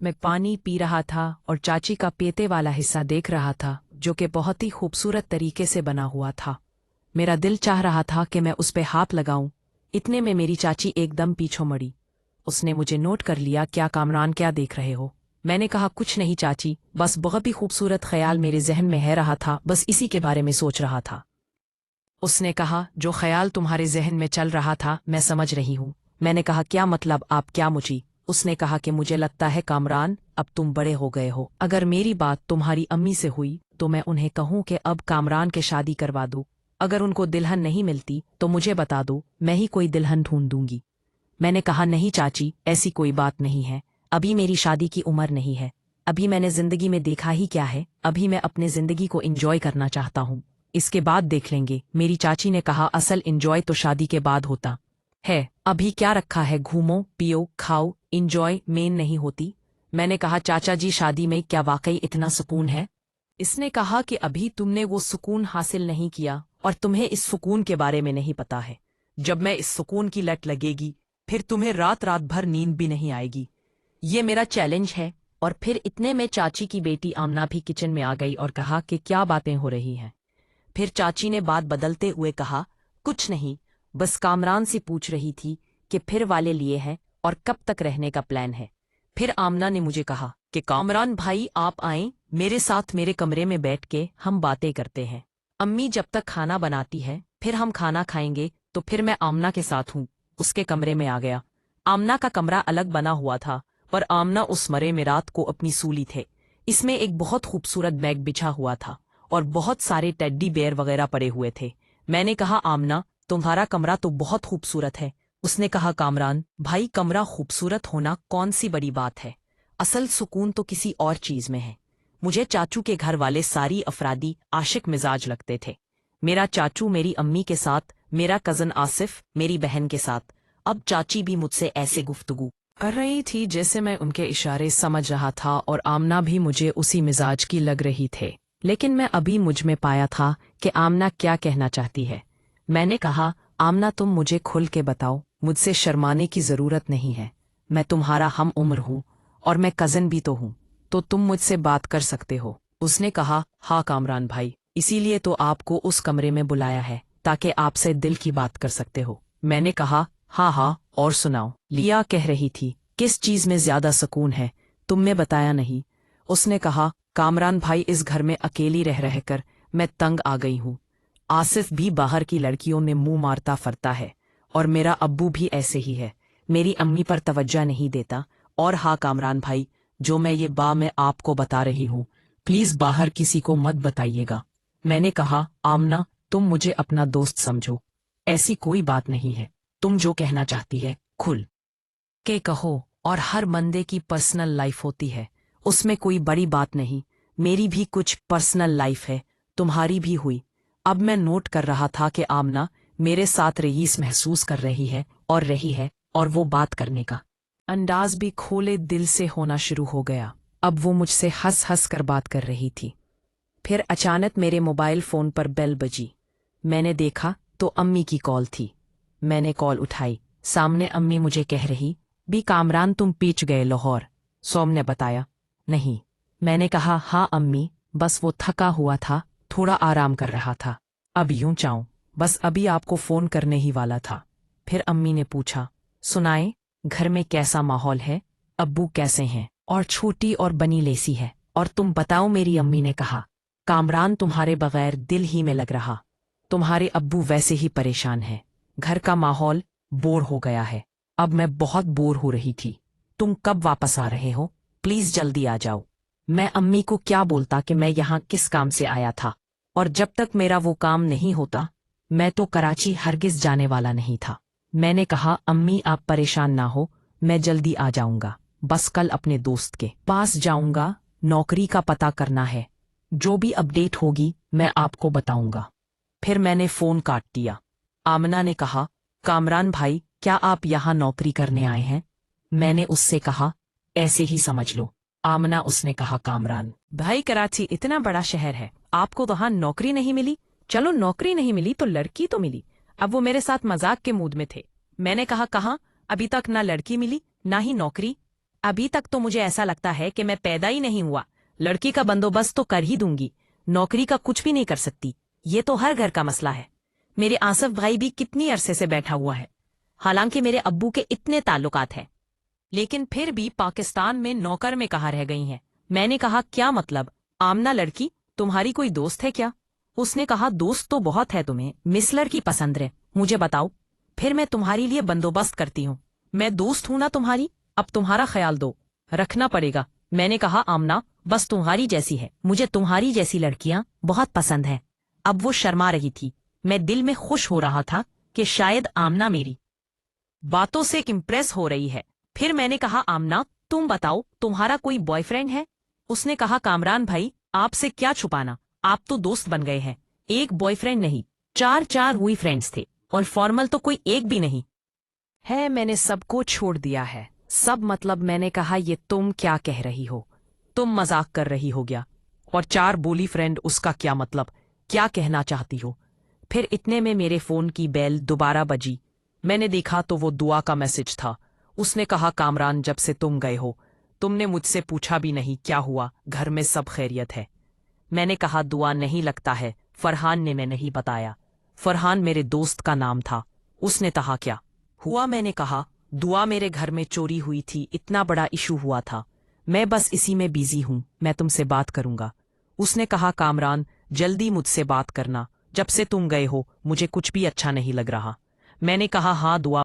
मैं पानी पी रहा था और चाची का पेते वाला हिस्सा देख रहा था जो कि बहुत ही खूबसूरत तरीके से बना हुआ था। मेरा दिल चाह रहा था कि मैं उस पे हाथ लगाऊं। इतने में मेरी चाची एकदम पीछे मुड़ी। उसने मुझे नोट कर लिया। क्या कामरान, क्या देख रहे हो? मैंने कहा कुछ नहीं चाची, बस बहुत ही खूबसूरत ख्याल मेरे जहन में है रहा था, बस इसी के बारे में सोच रहा था। उसने कहा जो ख्याल तुम्हारे जहन में चल रहा था मैं समझ रही हूँ। मैंने कहा क्या मतलब, आप क्या मुझी? उसने कहा कि मुझे लगता है कामरान अब तुम बड़े हो गए हो। अगर मेरी बात तुम्हारी अम्मी से हुई तो मैं उन्हें कहूँ कि अब कामरान के शादी करवा दूँ। अगर उनको दुल्हन नहीं मिलती तो मुझे बता दो, मैं ही कोई दुल्हन ढूंढ दूंगी। मैंने कहा नहीं चाची, ऐसी कोई बात नहीं है। अभी मेरी शादी की उम्र नहीं है। अभी मैंने जिंदगी में देखा ही क्या है। अभी मैं अपने जिंदगी को एंजॉय करना चाहता हूँ, इसके बाद देख लेंगे। मेरी चाची ने कहा असल एंजॉय तो शादी के बाद होता है। अभी क्या रखा है, घूमो पियो खाओ, एंजॉय मेन नहीं होती। मैंने कहा चाचा जी शादी में क्या वाकई इतना सुकून है? इसने कहा कि अभी तुमने वो सुकून हासिल नहीं किया और तुम्हें इस सुकून के बारे में नहीं पता है। जब मैं इस सुकून की लत लगेगी फिर तुम्हें रात रात भर नींद भी नहीं आएगी। ये मेरा चैलेंज है। और फिर इतने में चाची की बेटी आमना भी किचन में आ गई और कहा कि क्या बातें हो रही हैं। फिर चाची ने बात बदलते हुए कहा कुछ नहीं, बस कामरान से पूछ रही थी कि फिर वाले लिए हैं और कब तक रहने का प्लान है। फिर आमना ने मुझे कहा कि कामरान भाई आप आएं मेरे साथ, मेरे कमरे में बैठ के हम बातें करते हैं। अम्मी जब तक खाना बनाती है फिर हम खाना खाएंगे। तो फिर मैं आमना के साथ हूँ उसके कमरे में आ गया। आमना का कमरा अलग बना हुआ था पर आमना उस मरे में रात को अपनी सूली थे। इसमें एक बहुत खूबसूरत बैग बिछा हुआ था और बहुत सारे टेड्डी बेयर वगैरह पड़े हुए थे। मैंने कहा आमना तुम्हारा कमरा तो बहुत खूबसूरत है। उसने कहा कामरान भाई कमरा खूबसूरत होना कौन सी बड़ी बात है, असल सुकून तो किसी और चीज में है। मुझे चाचू के घर वाले सारी अफरादी आशिक मिजाज लगते थे। मेरा चाचू मेरी अम्मी के साथ, मेरा कजन आसिफ मेरी बहन के साथ। अब चाची भी मुझसे ऐसे गुफ्तगू कर रही थी जैसे मैं उनके इशारे समझ रहा था और आमना भी मुझे उसी मिजाज की लग रही थे। लेकिन मैं अभी मुझ में पाया था कि आमना क्या कहना चाहती है। मैंने कहा आमना तुम मुझे खुल के बताओ, मुझसे शर्माने की जरूरत नहीं है। मैं तुम्हारा हम उम्र हूँ और मैं कजन भी तो हूँ, तो तुम मुझसे बात कर सकते हो। उसने कहा हाँ कामरान भाई, इसीलिए तो आपको उस कमरे में बुलाया है ताकि आपसे दिल की बात कर सकते हो। मैंने कहा हाँ हाँ और सुनाओ। लिया कह रही थी किस चीज में ज्यादा सुकून है, तुमने बताया नहीं। उसने कहा कामरान भाई इस घर में अकेली रह रहकर मैं तंग आ गई हूँ। आसिफ भी बाहर की लड़कियों में मुंह मारता फरता है और मेरा अब्बू भी ऐसे ही है, मेरी अम्मी पर तवज्जो नहीं देता। और हाँ कामरान भाई, जो मैं आपको बता रही हूँ प्लीज बाहर किसी को मत बताइएगा। मैंने कहा आमना तुम मुझे अपना दोस्त समझो, ऐसी कोई बात नहीं है। तुम जो कहना चाहती है खुल के कहो। और हर बंदे की पर्सनल लाइफ होती है, उसमें कोई बड़ी बात नहीं। मेरी भी कुछ पर्सनल लाइफ है, तुम्हारी भी हुई। अब मैं नोट कर रहा था कि आमना मेरे साथ रईस महसूस कर रही है और वो बात करने का अंदाज भी खोले दिल से होना शुरू हो गया। अब वो मुझसे हंस हंस कर बात कर रही थी। फिर अचानक मेरे मोबाइल फोन पर बेल बजी। मैंने देखा तो अम्मी की कॉल थी। मैंने कॉल उठाई। सामने अम्मी मुझे कह रही भी कामरान तुम पीछ गए लाहौर। सोम ने बताया नहीं। मैंने कहा हाँ अम्मी, बस वो थका हुआ था, थोड़ा आराम कर रहा था। अब यूं चाहूं बस अभी आपको फोन करने ही वाला था। फिर अम्मी ने पूछा सुनाए घर में कैसा माहौल है, अब्बू कैसे हैं? और छोटी और बनी लेसी है। और तुम बताओ? मेरी अम्मी ने कहा कामरान तुम्हारे बगैर दिल ही में लग रहा। तुम्हारे अब्बू वैसे ही परेशान हैं, घर का माहौल बोर हो गया है। अब मैं बहुत बोर हो रही थी। तुम कब वापस आ रहे हो? प्लीज जल्दी आ जाओ। मैं अम्मी को क्या बोलता कि मैं यहाँ किस काम से आया था, और जब तक मेरा वो काम नहीं होता मैं तो कराची हरगिज जाने वाला नहीं था। मैंने कहा अम्मी आप परेशान ना हो, मैं जल्दी आ जाऊंगा, बस कल अपने दोस्त के पास जाऊंगा, नौकरी का पता करना है। जो भी अपडेट होगी मैं आपको बताऊंगा। फिर मैंने फोन काट दिया। आमना ने कहा कामरान भाई क्या आप यहाँ नौकरी करने आए हैं? मैंने उससे कहा ऐसे ही समझ लो। आमना उसने कहा कामरान भाई कराची इतना बड़ा शहर है, आपको वहां नौकरी नहीं मिली? चलो नौकरी नहीं मिली तो लड़की तो मिली। अब वो मेरे साथ मजाक के मूड में थे। मैंने कहा कहाँ, अभी तक ना लड़की मिली ना ही नौकरी। अभी तक तो मुझे ऐसा लगता है कि मैं पैदा ही नहीं हुआ। लड़की का बंदोबस्त तो कर ही दूंगी, नौकरी का कुछ भी नहीं कर सकती। ये तो हर घर का मसला है। मेरे आसफ भाई भी कितनी अरसे से बैठा हुआ है, हालांकि मेरे अब्बू के इतने ताल्लुकात हैं, लेकिन फिर भी पाकिस्तान में नौकर में कहाँ रह गई हैं। मैंने कहा क्या मतलब? आमना लड़की तुम्हारी कोई दोस्त है क्या? उसने कहा दोस्त तो बहुत है, तुम्हें मिस लड़की पसंद है, मुझे बताओ, फिर मैं तुम्हारी लिए बंदोबस्त करती हूँ। मैं दोस्त हूं ना तुम्हारी, अब तुम्हारा ख्याल दो रखना पड़ेगा। मैंने कहा आमना बस तुम्हारी जैसी है, मुझे तुम्हारी जैसी लड़कियां बहुत पसंद हैं। अब वो शर्मा रही थी। मैं दिल में खुश हो रहा था कि शायद आमना मेरी बातों से इम्प्रेस हो रही है। फिर मैंने कहा आमना तुम बताओ तुम्हारा कोई बॉयफ्रेंड है? उसने कहा कामरान भाई आपसे क्या छुपाना, आप तो दोस्त बन गए हैं। एक बॉयफ्रेंड नहीं, चार चार हुई फ्रेंड्स थे, और फॉर्मल तो कोई एक भी नहीं है। मैंने सबको छोड़ दिया है, सब मतलब। मैंने कहा ये तुम क्या कह रही हो, तुम मजाक कर रही हो क्या? और चार बोली फ्रेंड उसका क्या मतलब, क्या कहना चाहती हो? फिर इतने में मेरे फोन की बेल दोबारा बजी। मैंने देखा तो वो दुआ का मैसेज था। उसने कहा कामरान जब से तुम गए हो तुमने मुझसे पूछा भी नहीं क्या हुआ, घर में सब खैरियत है? मैंने कहा दुआ नहीं लगता है, फरहान ने मैं नहीं बताया। फरहान मेरे दोस्त का नाम था। उसने कहा क्या हुआ? मैंने कहा दुआ मेरे घर में चोरी हुई थी, इतना बड़ा इशू हुआ था, मैं बस इसी में बिजी हूं, मैं तुमसे बात करूंगा। उसने कहा कामरान जल्दी मुझसे बात करना, जब से तुम गए हो मुझे कुछ भी अच्छा नहीं लग रहा। मैंने कहा हाँ दुआ